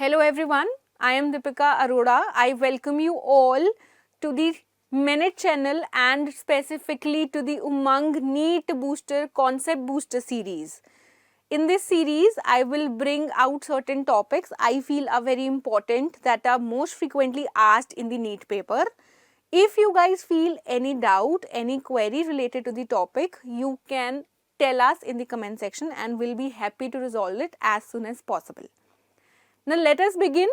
Hello everyone, I am Deepika Arora. I welcome you all to the Minute channel and specifically to the Umang NEET Booster Concept Booster series. In this series, I will bring out certain topics I feel are very important that are most frequently asked in the NEET paper. If you guys feel any doubt, any query related to the topic, you can tell us in the comment section and we'll be happy to resolve it as soon as possible. Now let us begin.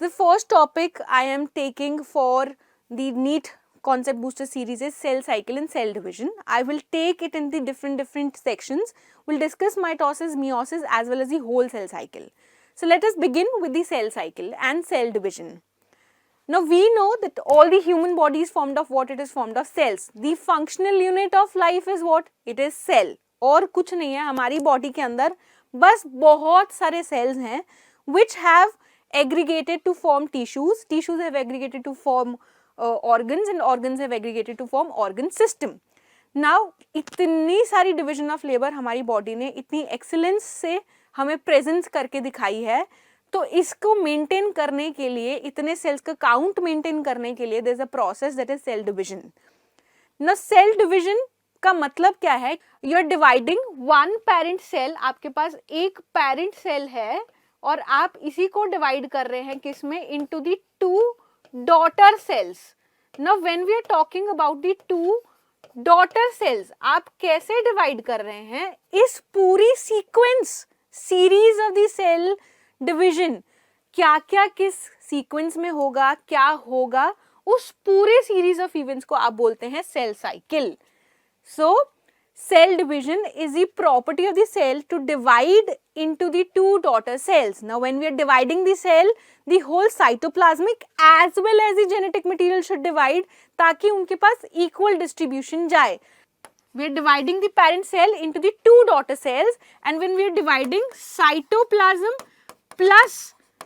The first topic I am taking for the NEET Concept Booster series is cell cycle and cell division. I will take it in the different sections. We'll discuss mitosis, meiosis as well as the whole cell cycle. So let us begin with the cell cycle and cell division. Now we know that all the human body is formed of what? It is formed of cells. The functional unit of life is what? It is cell. और कुछ नहीं है हमारी body के अंदर, बस बहुत सारे cells हैं which have aggregated to form tissues. Tissues have aggregated to form organs and organs have aggregated to form organ system. Now इतनी सारी division of labor हमारी body ने इतनी excellence से हमें presence करके दिखाई है, तो इसको मेंटेन करने के लिए, इतने सेल्स का काउंट मेंटेन करने के लिए, there is a process that is cell division. ना सेल डिवीजन का मतलब क्या है? You are dividing one parent cell. आपके पास एक पेरेंट सेल है और आप इसी को डिवाइड कर रहे हैं किसमें? Into the two daughter cells. Now when we are talking about the two daughter cells, आप कैसे डिवाइड कर रहे हैं? इस पूरी sequence, series of the cell division, क्या क्या किस सीक्वेंस में होगा, क्या होगा, उस पूरे सीरीज ऑफ इवेंट्स को आप बोलते हैं cell cycle. So cell division is the property of the cell to divide into the two daughter cells. Now when we are dividing the cell, the whole cytoplasmic as well as the genetic material should divide, ताकि उनके पास equal distribution जाए. We are dividing the parent cell into the two daughter cells, and when we are dividing cytoplasm plus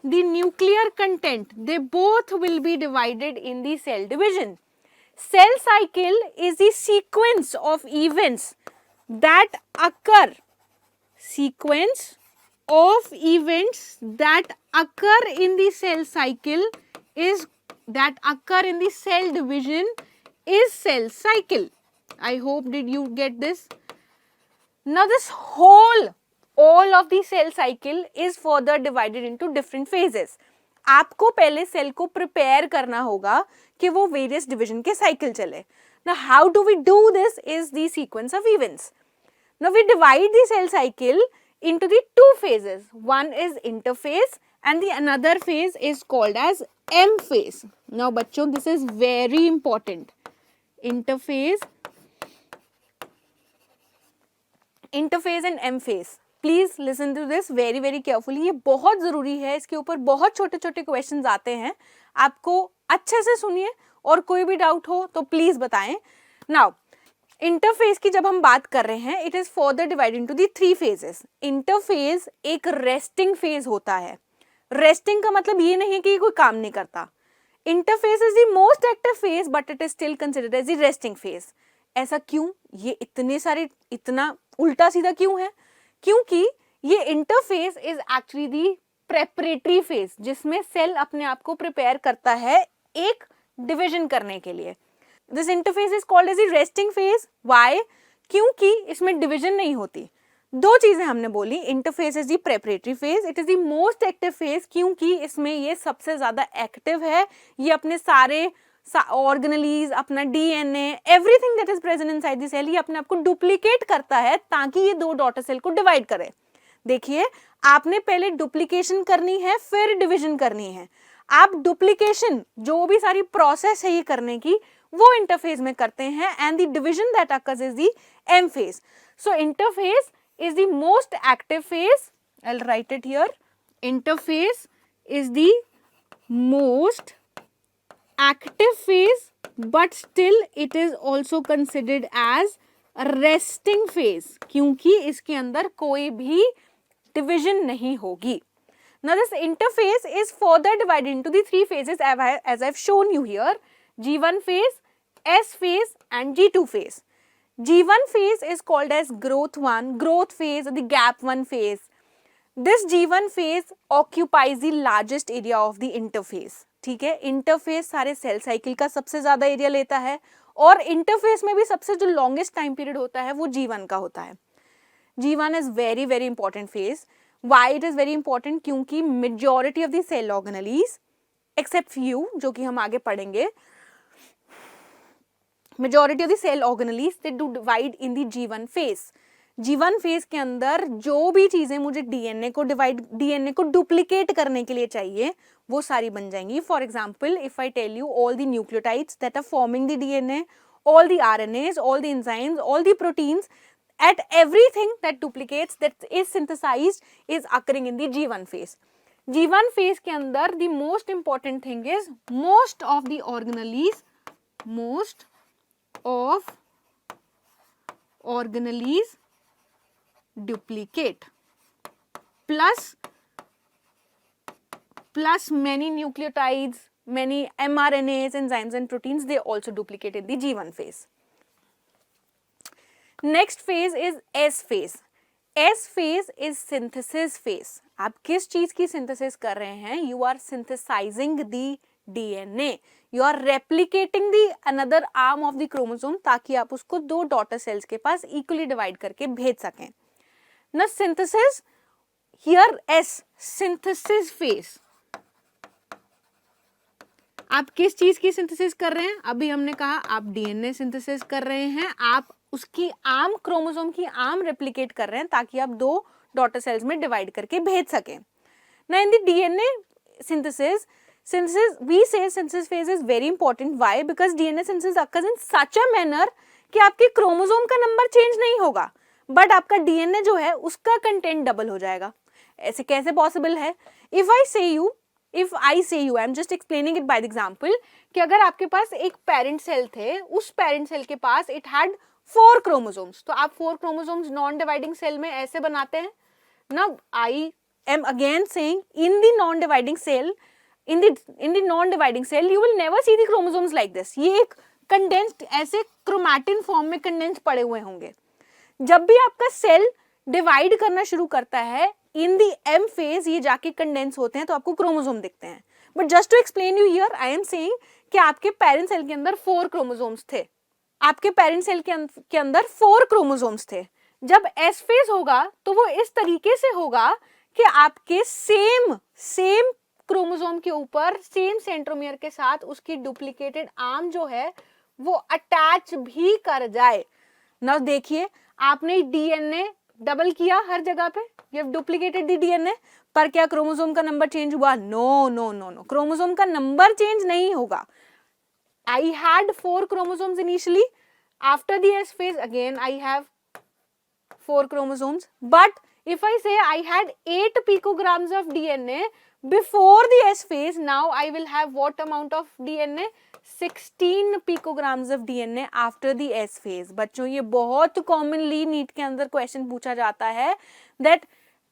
the nuclear content, they both will be divided in the cell division. Cell cycle is the sequence of events that occur, sequence of events that occur in the cell cycle is, that occur in the cell division is cell cycle. I hope did you get this? Now this all of the cell cycle is further divided into different phases. आपको पहले cell को prepare करना होगा कि वो various division के cycle चले. Now how do we do this is the sequence of events. Now we divide the cell cycle into the two phases. One is interphase and the another phase is called as M phase. Now बच्चों, this is very important. Interphase and M phase. Please listen to this very very carefully. ये बहुत जरूरी है, इसके ऊपर बहुत छोटे छोटे क्वेश्चंस आते हैं. आपको अच्छे से सुनिए और कोई भी डाउट हो तो प्लीज बताएं. नाउ इंटरफेज की जब हम बात कर रहे हैं, it is further divided into the three phases. Interphase एक रेस्टिंग फेज होता है. रेस्टिंग का मतलब ये नहीं है कि कोई काम नहीं करता. Interphase is the most active phase but it is still considered as the resting phase. ऐसा क्यों? ये इतने सारे, इतना उल्टा सीधा क्यों है? क्योंकि ये interphase is actually the preparatory phase, जिसमें सेल अपने आप को प्रिपेयर करता है एक डिवीजन करने के लिए. This interphase is called as the resting phase. Why? क्योंकि इसमें डिवीजन नहीं होती. दो चीजें हमने बोली. Interphase is the preparatory phase, it is the most active phase क्योंकि इसमें ये सबसे ज्यादा एक्टिव है. ये अपने सारे ऑर्गेनेलीज, अपना DNA, everything that is present inside the cell, ये अपने आप को डुप्लीकेट करता है ताकि ये दो डॉटर सेल को डिवाइड करे. देखिए, आपने पहले डुप्लीकेशन करनी है, फिर डिवीजन करनी है. आप डुप्लीकेशन, जो भी सारी प्रोसेस है ये करने की, वो इंटरफेज में करते हैं and the division that occurs is the M phase. So interphase is the most active phase. I will write it here. Interphase is the most active phase but still it is also considered as resting phase क्योंकि इसके अंदर कोई भी division नहीं होगी. Now this interphase is further divided into the three phases as I've shown you here. G1 phase, S phase and G2 phase. G1 phase is called as growth 1, growth phase or the gap 1 phase. This G1 phase occupies the largest area of the interphase. ठीक है, interface सारे cell cycle का सबसे ज्यादा area लेता है और interface में भी सबसे जो लॉन्गेस्ट टाइम पीरियड होता है वो G1 का होता है. G1 is very very important phase. Why it is very important? क्योंकि majority of the cell organelles except few जो कि हम आगे पढ़ेंगे, majority of the cell organelles they do divide in the G1 phase. G1 phase के अंदर जो भी चीजें मुझे डीएनए को डुप्लीकेट करने के लिए चाहिए वो सारी बन जाएंगी. For example, if I tell you all the nucleotides that are forming the DNA, all the RNAs, all the enzymes, all the proteins, at everything that duplicates, that is synthesized, is occurring in the G1 phase. G1 phase के अंदर the most important thing is most of the organelles duplicate plus many nucleotides, many mRNAs, enzymes and proteins, they also duplicate in the G1 phase. Next phase is S phase. S phase is synthesis phase. आप किस चीज की synthesis कर रहे हैं? You are synthesizing the DNA. You are replicating the another arm of the chromosome ताकि आप उसको दो daughter cells के पास equally divide करके भेज सकें. Now synthesis, here S, synthesis phase. आप किस चीज की सिंथेसिस कर रहे हैं? अभी हमने कहा आप डीएनए सिंथेसिस कर रहे हैं, आप उसकी आर्म, क्रोमोसोम की आर्म रेप्लिकेट कर रहे हैं ताकि आप दो डॉटर सेल्स में डिवाइड करके भेज सकें. ना in the DNA synthesis we say synthesis phase is very important. Why? Because DNA synthesis occurs in such a manner कि आपके क्रोमोसोम का नंबर चेंज नहीं होगा बट आपका डीएनए जो है उसका कंटेंट डबल हो जाएगा. ऐसे कैसे पॉसिबल है? If I say you, I am just explaining it by the example कि अगर आपके पास एक पेरेंट सेल थे, उस पेरेंट सेल के पास it had 4 chromosomes, तो आप 4 chromosomes नॉन डिवाइडिंग सेल में ऐसे बनाते हैं. Now I am again saying in the non-dividing cell, in the non-dividing cell you will never see the chromosomes like this. ये एक condensed ऐसे chromatin फॉर्म में कंडेंस पड़े हुए होंगे. जब भी आपका सेल डिवाइड करना शुरू करता है इन दी एम फेज ये जाके कंडेंस होते हैं तो आपको क्रोमोसोम दिखते हैं. But just to explain you here I am saying कि आपके पेरेंट सेल के अंदर 4 क्रोमोसोम्स थे. आपके पेरेंट सेल के अंदर 4 क्रोमोसोम्स थे. जब एस फेज होगा तो वो इस तरीके से होगा कि आपके सेम क्रोमोसोम के ऊपर सेम सेंट्रोमियर के साथ उसकी डुप्लीकेटेड आर्म जो है वो अटैच भी कर जाए. ना देखिए, आपने डीएनए डबल किया हर जगह पे, you have duplicated the DNA, पर क्या क्रोमोसोम का नंबर चेंज हुआ? नो, क्रोमोसोम का नंबर चेंज नहीं होगा. I had 4 chromosomes initially. After the S phase again I have 4 chromosomes. But if I say I had 8 picograms of DNA before the S phase, now I will have what amount of DNA? 16 picograms of DNA after the S phase. बच्चों ये बहुत commonly NEET के अंदर question पूछा जाता है that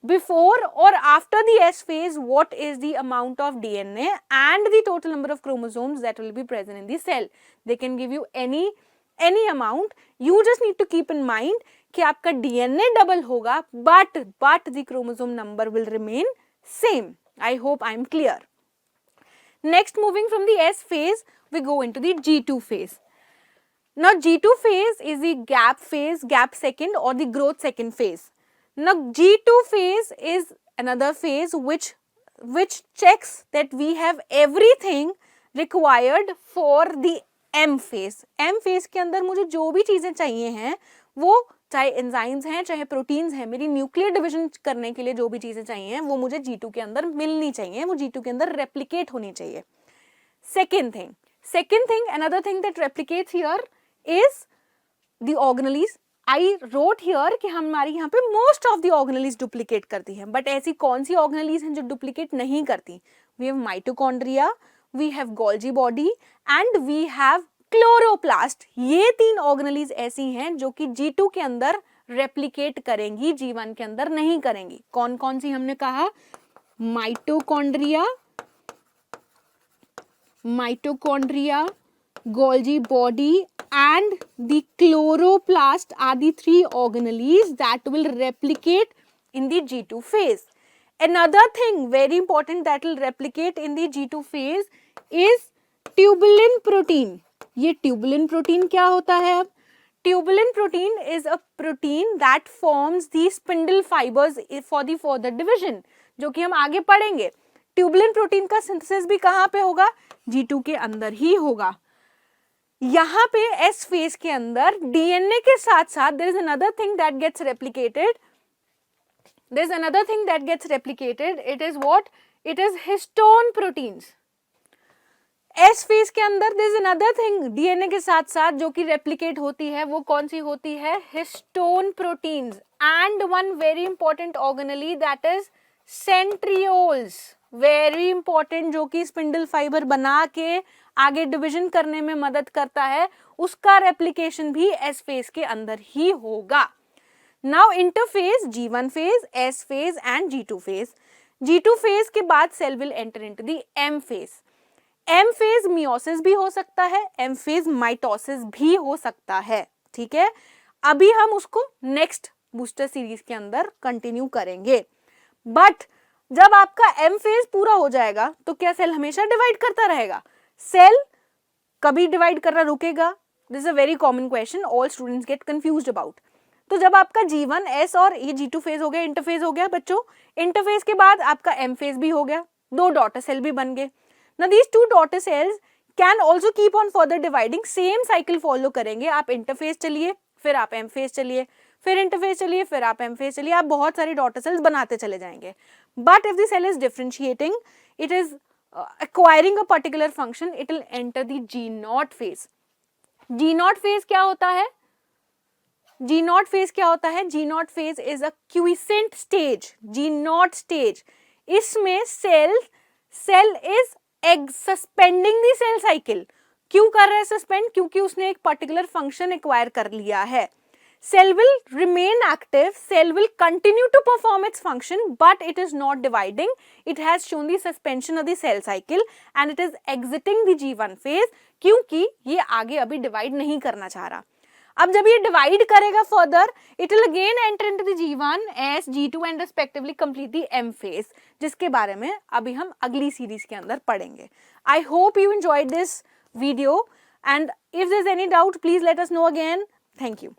before or after the S phase what is the amount of DNA and the total number of chromosomes that will be present in the cell. They can give you any amount. You just need to keep in mind कि आपका DNA double होगा but the chromosome number will remain same. I hope I am clear. Next, moving from the S phase, we go into the G2 phase. Now, G2 phase is the gap phase, gap second or the growth second phase. Now, G2 phase is another phase which checks that we have everything required for the M phase. M phase के अंदर मुझे जो भी चीजें चाहिए हैं वो चाहे एंजाइम्स हैं चाहे प्रोटीन्स हैं, मेरी न्यूक्लियर डिवीजन करने के लिए जो भी चीजें चाहिए वो मुझे G2 के अंदर मिलनी चाहिए, वो G2 के अंदर रेप्लिकेट होनी चाहिए. Second thing, another thing that replicates here is the organelles. I wrote here कि हमारी यहाँ पे most of the organelles duplicate करती हैं, but ऐसी कौन सी organelles हैं जो duplicate नहीं करती? We have mitochondria, we have Golgi body and we have chloroplast. ये 3 ऑर्गेनेलीज ऐसी हैं जो कि G2 के अंदर रेप्लिकेट करेंगी, G1 के अंदर नहीं करेंगी. कौन कौन सी हमने कहा? Mitochondria, Golgi body and the chloroplast are the 3 organelles that will replicate in the G2 phase. Another thing very important that will replicate in the G2 phase is tubulin protein. ये tubulin protein क्या होता है? अब tubulin protein is a protein that forms the spindle fibers for the further division, जो कि हम आगे पढ़ेंगे. ट्यूबुलिन प्रोटीन का सिंथेसिस भी कहाँ पे होगा? G2 के अंदर ही होगा. यहाँ पे S फेज के अंदर DNA के साथ साथ there is another thing that gets replicated. There is another thing that gets replicated. It is what? It is histone proteins. S phase के अंदर there is another thing DNA के साथ साथ जो कि replicate होती है, वो कौन सी होती है? Histone proteins. And one very important organelle that is centrioles. Very important, जो कि स्पिंडल फाइबर बना के आगे डिवीजन करने में मदद करता है, उसका रेप्लिकेशन भी एस फेज के अंदर ही होगा. Now interphase G1 phase, S phase and G2 phase. G2 phase के बाद cell will enter into the M phase. M phase meiosis भी हो सकता है, एम फेज माइटोसिस भी हो सकता है. ठीक है, अभी हम उसको नेक्स्ट बूस्टर सीरीज के अंदर कंटिन्यू करेंगे. बट जब आपका एम फेज पूरा हो जाएगा तो क्या सेल हमेशा डिवाइड करता रहेगा? सेल कभी डिवाइड करना रुकेगा? This is a very common question, all students gate confused about. तो जब आपका G1 S और ये G2 फेज हो गया, इंटरफेज हो गया बच्चों, इंटरफेज के बाद आपका एम फेज भी हो गया, 2 डॉटर सेल भी बन गए. ना these 2 daughter cells can also keep on further dividing, same cycle follow करेंगे. आप इंटरफेज चलिए, फिर आप एम फेज चलिए, फिर इंटरफेज चलिए, फिर आप एम फेज चलिए, आप बहुत सारी डॉटर सेल्स बनाते चले जाएंगे. But if the cell is differentiating, it is acquiring a particular function, it will enter the G0 phase. G0 phase क्या होता है? G0 phase क्या होता है? G0 phase is a quiescent stage. G0 stage. इसमें cell is suspending the cell cycle. क्यों कर रहा है suspend? क्योंकि उसने एक particular function acquire कर लिया है. Cell will remain active, cell will continue to perform its function, but it is not dividing. It has shown the suspension of the cell cycle and it is exiting the G1 phase, क्योंकि ये आगे अभी divide नहीं करना चाह रहा. अब जब ये डिवाइड करेगा further, it will again enter into the G1, S, G2 and respectively complete the M phase, जिसके बारे में अभी हम अगली सीरीज के अंदर पढ़ेंगे. I hope you enjoyed this video and if there is any doubt, please let us know again. Thank you.